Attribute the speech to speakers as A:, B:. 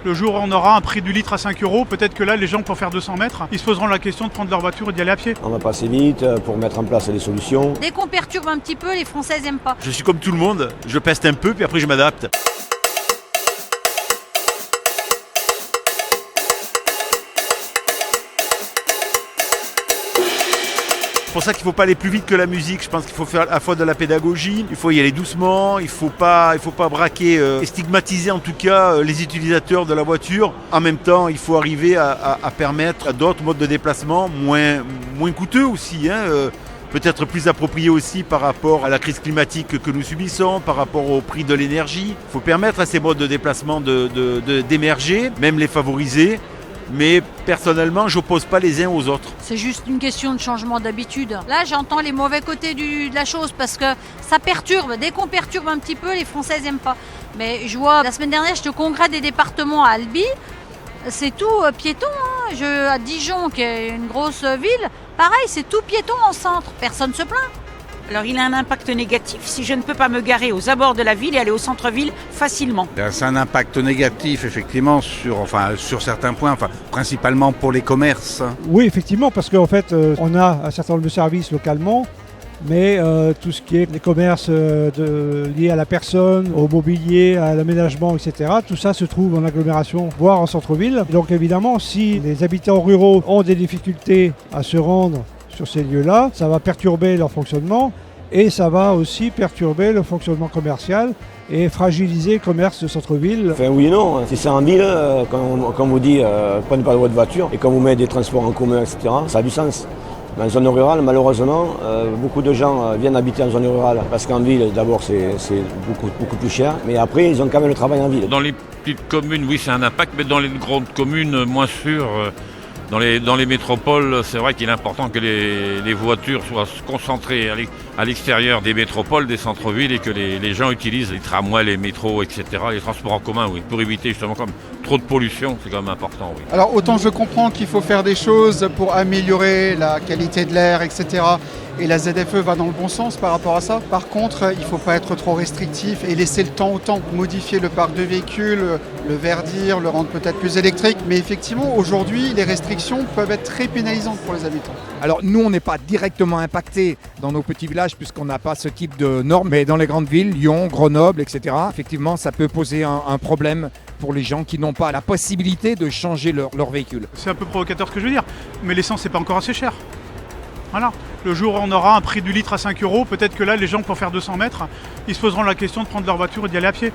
A: Le jour où on aura un prix du litre à 5 €, peut-être que là, les gens, pour faire 200 mètres, ils se poseront la question de prendre leur voiture et d'y aller à pied.
B: On va passer vite pour mettre en place des solutions.
C: Dès qu'on perturbe un petit peu, les Françaises n'aiment pas.
D: Je suis comme tout le monde, je peste un peu puis après je m'adapte. C'est pour ça qu'il ne faut pas aller plus vite que la musique. Je pense qu'il faut faire à la fois de la pédagogie, il faut y aller doucement, il ne faut pas braquer et stigmatiser en tout cas les utilisateurs de la voiture. En même temps, il faut arriver à permettre à d'autres modes de déplacement moins coûteux aussi, peut-être plus appropriés aussi par rapport à la crise climatique que nous subissons, par rapport au prix de l'énergie. Il faut permettre à ces modes de déplacement d'émerger, même les favoriser. Mais personnellement, je n'oppose pas les uns aux autres.
C: C'est juste une question de changement d'habitude. Là, j'entends les mauvais côtés de la chose parce que ça perturbe. Dès qu'on perturbe un petit peu, les Françaises n'aiment pas. Mais je vois, la semaine dernière, j'étais au congrès des départements à Albi. C'est tout piéton. À Dijon, qui est une grosse ville, pareil, c'est tout piéton en centre. Personne ne se plaint.
E: Alors il a un impact négatif si je ne peux pas me garer aux abords de la ville et aller au centre-ville facilement.
F: C'est un impact négatif effectivement sur certains points, principalement pour les commerces.
G: Oui, effectivement, parce qu'en fait, on a un certain nombre de services localement, mais tout ce qui est les commerces liés à la personne, au mobilier, à l'aménagement, etc., tout ça se trouve en agglomération, voire en centre-ville. Donc évidemment, si les habitants ruraux ont des difficultés à se rendre sur ces lieux-là, ça va perturber leur fonctionnement et ça va aussi perturber le fonctionnement commercial et fragiliser le commerce de centre-ville.
B: Enfin oui et non, si c'est en ville, quand on vous dit prenez pas votre voiture et quand vous mettez des transports en commun, etc., ça a du sens. Dans la zone rurale, malheureusement, beaucoup de gens viennent habiter en zone rurale parce qu'en ville, d'abord, c'est beaucoup plus cher, mais après, ils ont quand même le travail en ville.
H: Dans les petites communes, oui, c'est un impact, mais dans les grandes communes, moins sûr. Dans les métropoles, c'est vrai qu'il est important que les voitures soient concentrées à l'extérieur des métropoles, des centres-villes et que les gens utilisent les tramways, les métros, etc., les transports en commun, oui, pour éviter justement comme trop de pollution, c'est quand même important. Oui.
I: Alors autant je comprends qu'il faut faire des choses pour améliorer la qualité de l'air, etc. Et la ZFE va dans le bon sens par rapport à ça. Par contre, il ne faut pas être trop restrictif et laisser le temps au temps. Modifier le parc de véhicules, le verdir, le rendre peut-être plus électrique. Mais effectivement, aujourd'hui, les restrictions peuvent être très pénalisantes pour les habitants.
J: Alors nous, on n'est pas directement impactés dans nos petits villages puisqu'on n'a pas ce type de normes. Mais dans les grandes villes, Lyon, Grenoble, etc., effectivement, ça peut poser un problème pour les gens qui n'ont pas la possibilité de changer leur véhicule.
A: C'est un peu provocateur ce que je veux dire, mais l'essence, c'est pas encore assez cher. Voilà. Le jour où on aura un prix du litre à 5 €, peut-être que là, les gens, pour faire 200 mètres, ils se poseront la question de prendre leur voiture et d'y aller à pied.